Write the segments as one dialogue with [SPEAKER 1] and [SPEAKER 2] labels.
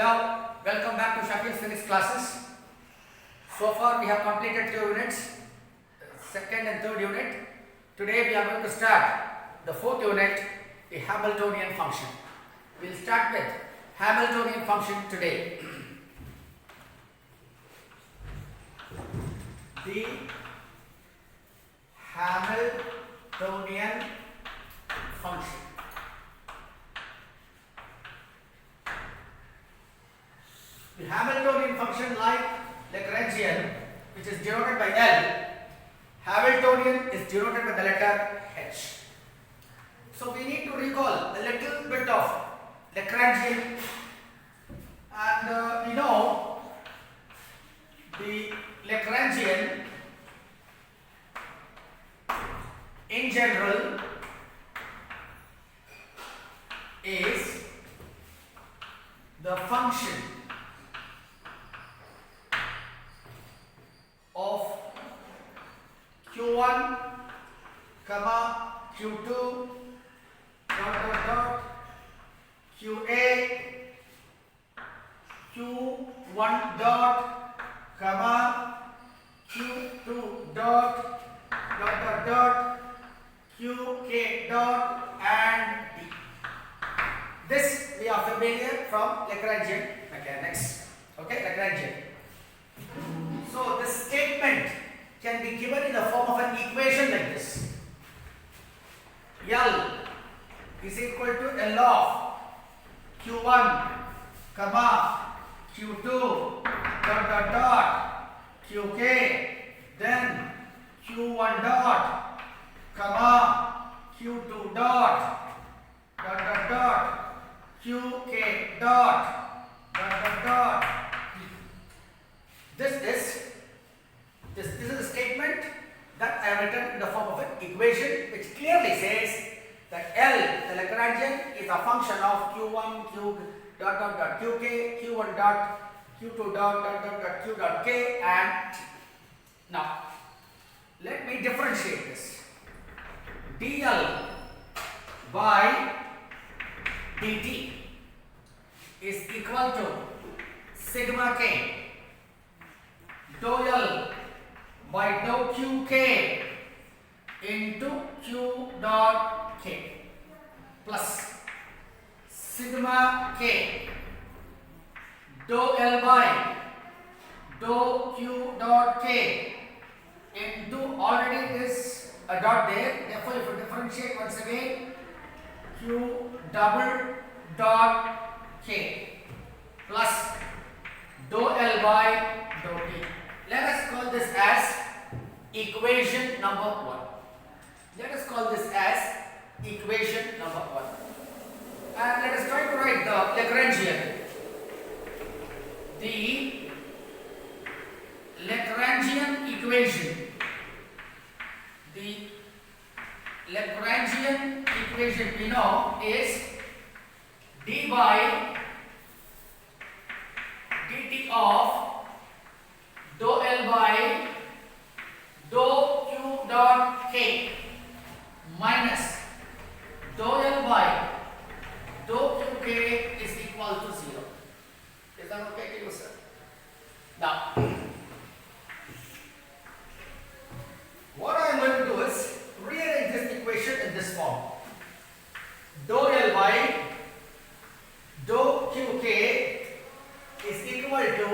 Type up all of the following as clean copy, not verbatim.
[SPEAKER 1] Hello, welcome back to Shakil's Physics classes. So far we have completed 2 units, second and third unit. Today we are going to start the fourth unit, the Hamiltonian function. We will start with Hamiltonian function today. The Hamiltonian function. The Hamiltonian function, like Lagrangian, which is denoted by L, Hamiltonian is denoted by the letter H. So we need to recall a little bit of Lagrangian, and we know the Lagrangian in general is the function of q1, q2, qa, q1 dot, q2 dot, qk dot, and d. This we are familiar from Lagrangian mechanics. Okay, Lagrangian. So this statement can be given in the form of an equation like this. L is equal to L of q1, q2, qk, then q1 dot, q2 dot, qk dot. This is a statement that I have written in the form of an equation which clearly says that L, the Lagrangian, is a function of q1, qk, q1 dot, q2 dot, q dot k, and now let me differentiate this. dl by dt is equal to sigma k dou L by dou qk into q dot k plus sigma k dou L by dou q dot k into, already is a dot there, therefore if you differentiate once again, q double dot k plus dou L by dou t. Let us call this as equation number 1. Let us call this as equation number 1. And let us try to write the Lagrangian. The Lagrangian equation. The Lagrangian equation we know is d by dt of dou L by dou q dot k minus dou L by dou q k is equal to 0. Is that okay to you, sir? Now, what I am going to do is rearrange this equation in this form. Dou L by dou q k is equal to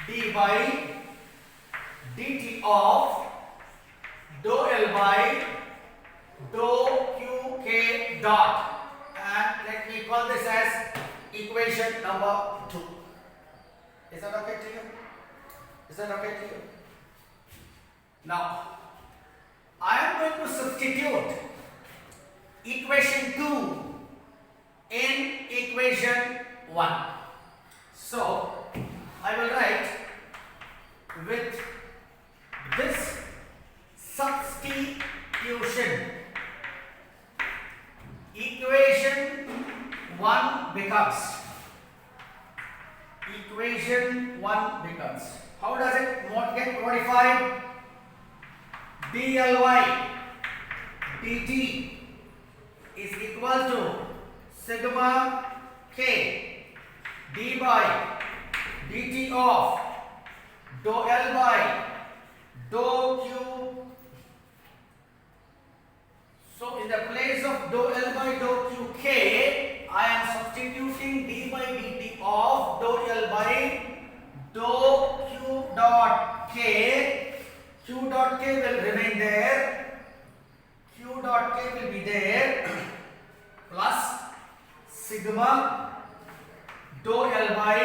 [SPEAKER 1] d by dt of dou L by dou q k dot, and let me call this as equation number 2. Is that okay to you? Is that okay to you? Now, I am going to substitute equation 2 in equation 1. So, I will write with this substitution, equation 1 becomes, how does it get modified? dly dt is equal to sigma k d d by dt of dou L by dou Q. So in the place of dou L by dou Q K, I am substituting d by dt of dou L by dou Q dot K. Q dot K will remain there. Q dot K will be there plus sigma dou L by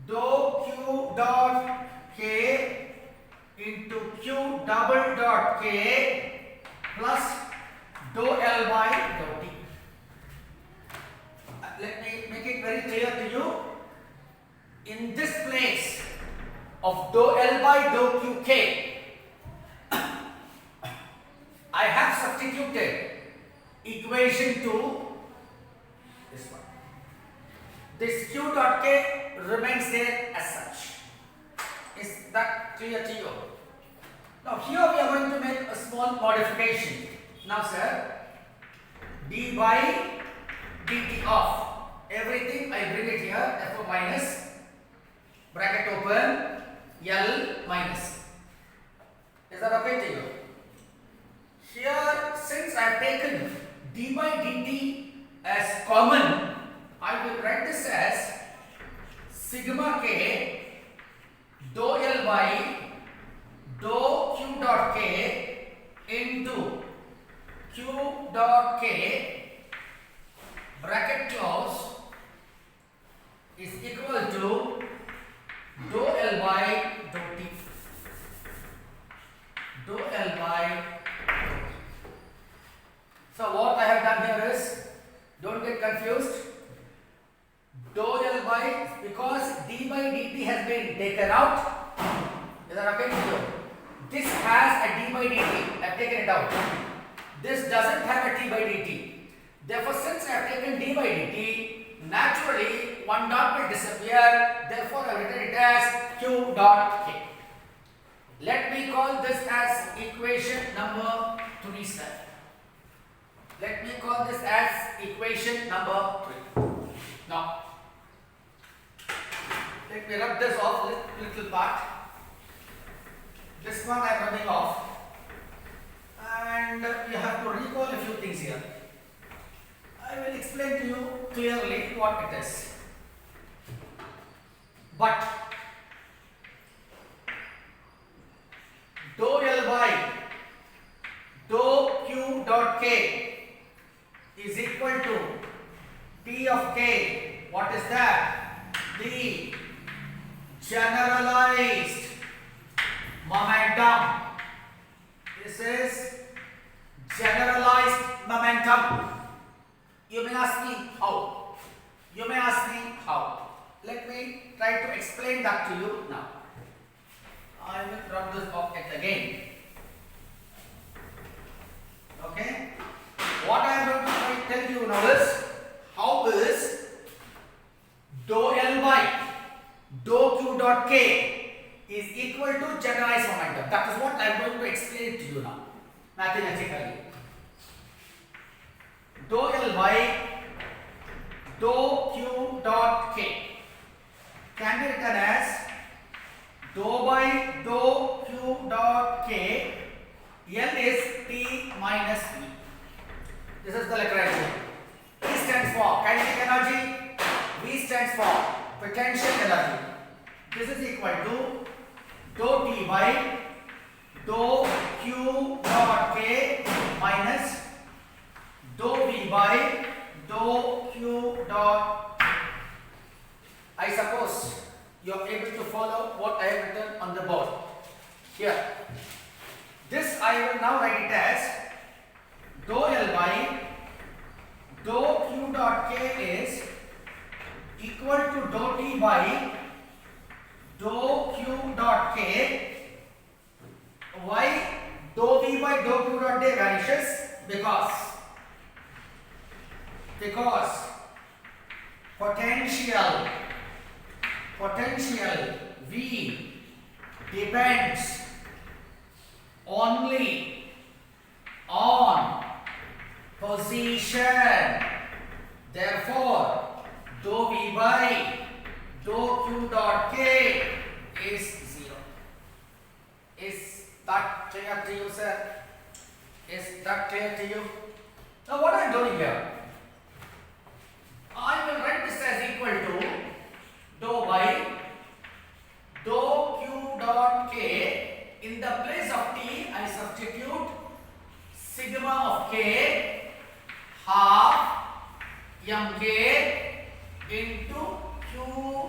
[SPEAKER 1] dou Q dot K into Q double dot K plus dou L by dou T. Let me make it very clear to you. In this place of dou L by dou Q K, I have substituted equation to this one. This Q dot K remains there as such. Is that clear to you? Now here we are going to make a small modification. Now sir, d by dt of everything I bring it here, therefore minus, bracket open, L minus. Is that okay to you? Here, since I have taken d by dt as common, I will write this as sigma k dou L by dou Q dot K into Q dot K bracket close is equal to dou L by dou T. Dou L by. So what I have done here is, don't get confused. Dou L by, because d by dt has been taken out. Is that okay to you? This has a d by dt. I have taken it out. This doesn't have a t by dt. Therefore, since I have taken d by dt, naturally one dot will disappear. Therefore, I have written it as Q dot K. Let me call this as equation number 3, sir. Let me call this as equation number 3. Now, let me rub this off little part. This one I am rubbing off, and you have to recall a few things here. I will explain to you clearly what it is. But dou L by dou Q dot K is equal to P of K. What is that? The generalized momentum. This is generalized momentum. You may ask me how. You may ask me how. Let me try to explain that to you now. I will rub this object again. Okay? What I am going to try to tell you now is, how is dou L by dou Q dot K is equal to generalized momentum. That is what I am going to explain to you now, mathematically. Dou L by dou Q dot K can be written as dou by dou Q dot K. L is T minus V. This is the Lagrangian. T stands for kinetic energy, V stands for potential energy. This is equal to dou T by dou Q dot K minus dou V by dou Q dot. I suppose you are able to follow what I have written on the board here. This I will now write it as dou L by dou Q dot K is equal to dou T by dou Q dot K. Why dou V by dou Q dot K vanishes? Because potential V depends only on position. Therefore, dou v by dou q dot k is 0. Is that clear to you, sir? Is that clear to you? Now what I am doing here, I will write this as equal to dou by dou q dot k. In the place of t, I substitute sigma of k half mk into q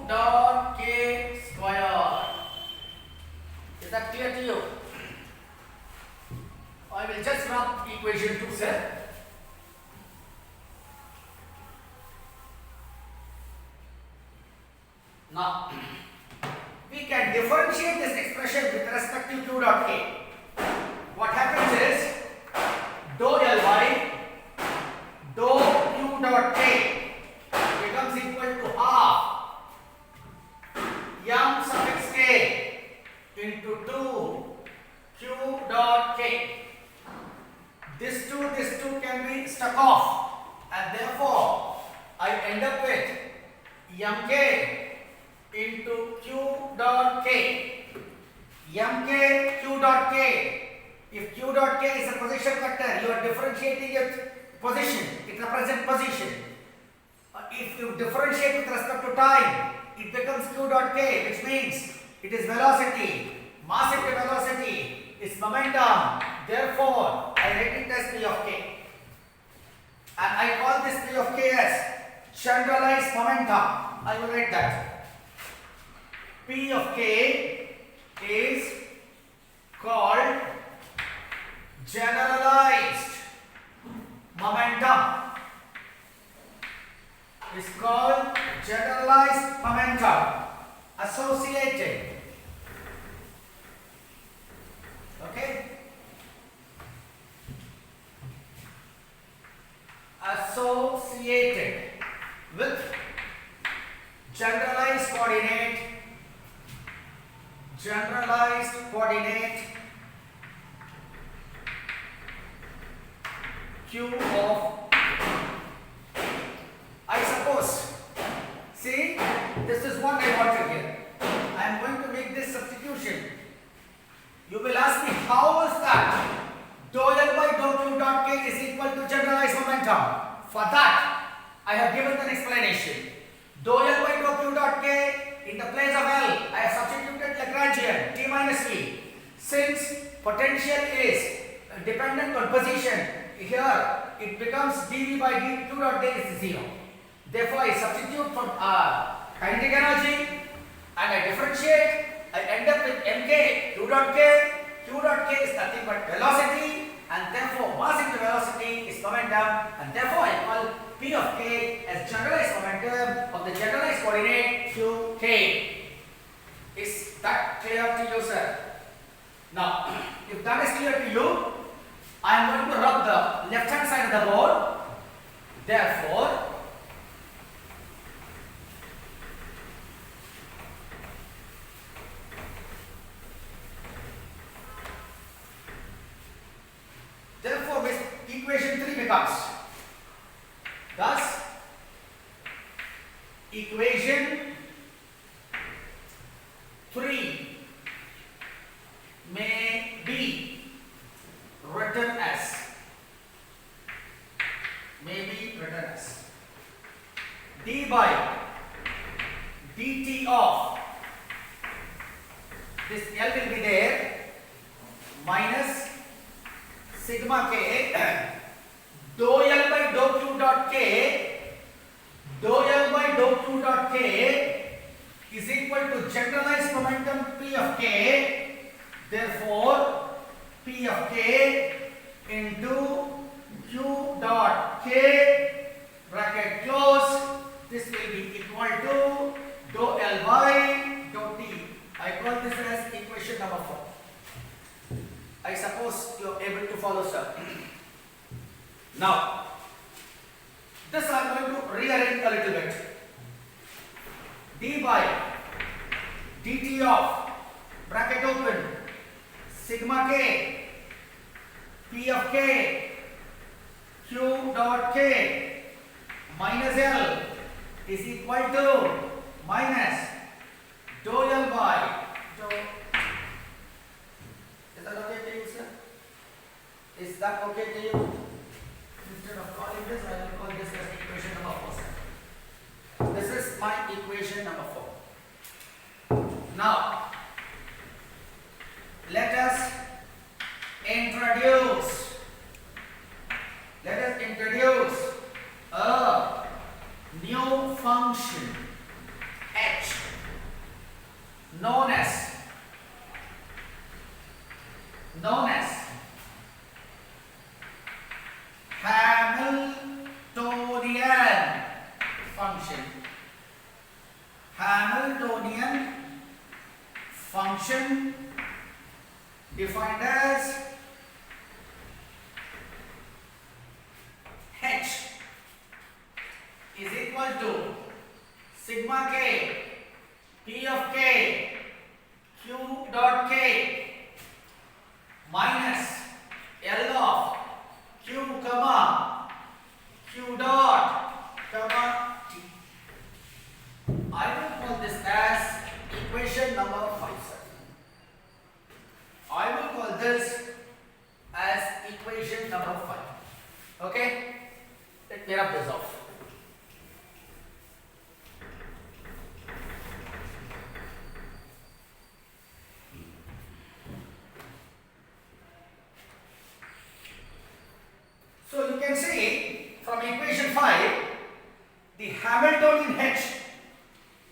[SPEAKER 1] dot k square. Is that clear to you? I will just rub equation 2, sir. Now, we can differentiate this expression with respect to q dot k. What happens is dou Ly dou q dot k becomes equal to half m suffix k into 2 q dot k. This two can be stuck off, and therefore I end up with mk into q dot k. mk q dot k. If q dot k is a position vector, you are differentiating its position. It represents position. If you differentiate with respect to time, it becomes q dot k, which means it is velocity. Mass into velocity is momentum. Therefore, I write it as p of k. And I call this p of k as generalized momentum. I will write that. P of k is called generalized momentum. Is called generalized momentum associated. Okay? Associated with generalized coordinate q of, I suppose, see, this is what I wanted here. I am going to make this substitution. You will ask me, how is that dou L by dou q dot k is equal to generalized momentum? For that, I have given an explanation. Dou L by dou q dot k, in the place of L, I have substituted Lagrangian t minus e. Since potential is dependent on position, here it becomes dv by q dot k is 0. Therefore, I substitute from kinetic energy and I differentiate. I end up with mk q dot k. Q dot k is nothing but velocity, and therefore mass into velocity is momentum, and therefore I call p of k as generalized momentum of the generalized coordinate qk. Is that clear to you, sir? Now, if that is clear to you, I am going to rub the left hand side of the board. Therefore, equation 3 becomes, thus equation 3 may be written as d by dt of, this L will be there, minus sigma k dou L by dou q dot k. Dou L by dou q dot k is equal to generalized momentum p of k. Therefore, p of k into q dot k bracket close. This will be equal to dou L by dou t. I call this as equation number 4. I suppose you are able to follow, sir. Now, this I am going to rearrange a little bit. D by dt of, bracket open, sigma k, p of k, q dot k, minus L is equal to minus dou L by dou. Is that okay to you, sir? Is that okay to you? Instead of calling this, I will call this as equation number 4, sir. This is my equation number 4. Now, let us introduce a new function h known as Hamiltonian function. Hamiltonian function defined as h is equal to sigma k p of k q dot k minus L of q comma q dot comma t. I will call this as equation number 5, sir. I will call this as equation number 5. Okay? Let me rub this off. So you can see from equation 5, the Hamiltonian h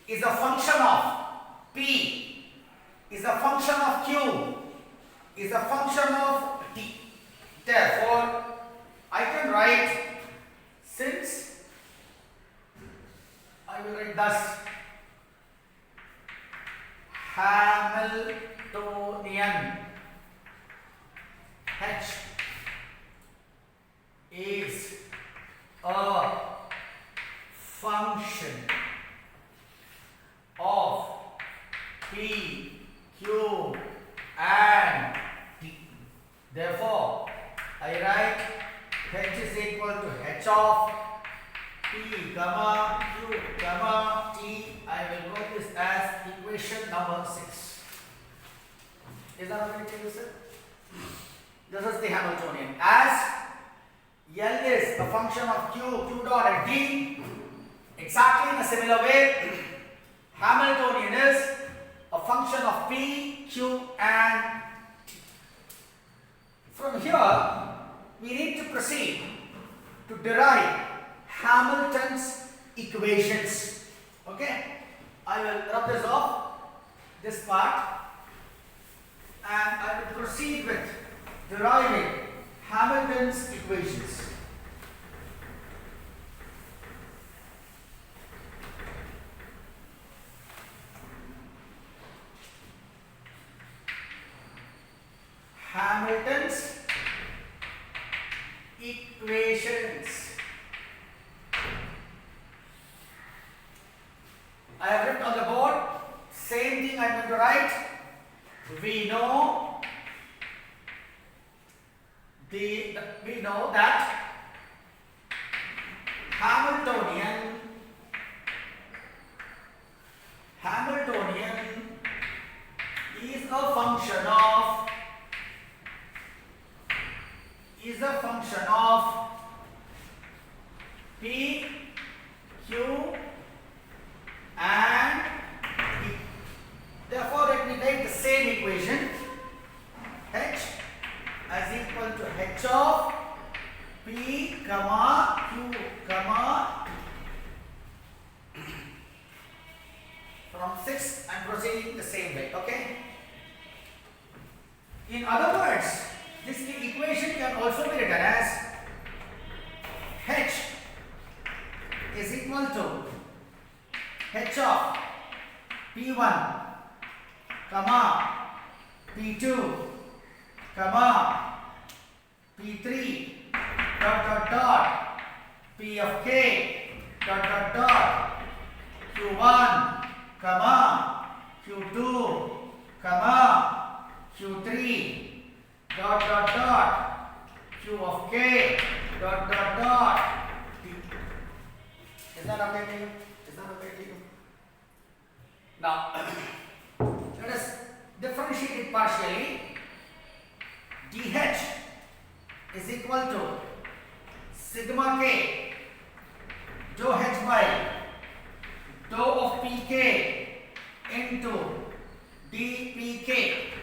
[SPEAKER 1] is a function of p, is a function of q, is a function of t. Therefore, I can write, since I will write thus, Hamiltonian h is a function of p, q and t. Therefore, I write h is equal to h of p comma q comma t. I will call this as equation number 6. Is that okay to you, sir? This is the Hamiltonian. As L is a function of q dot and t, exactly in a similar way, Hamiltonian is a function of p, q and t. From here, we need to proceed to derive Hamilton's equations. Okay? I will rub this off, this part, and I will proceed with deriving Hamilton's equations. Hamilton's equations. I have written on the board, same thing I am going to write. We know that Hamiltonian is a function of p, q and t. Therefore, let me write the same equation, h as equal to h of p comma q comma t. From 6 I am proceeding the same way. Okay? In other words, this equation can also be written as h is equal to h of p1 comma p2 comma p3 dot p of k dot q1 comma q2 comma q3 dot q of k dot t. Is that okay to you? Is Now, let us differentiate it partially. dH is equal to sigma k dou h by dou of pk into dpk.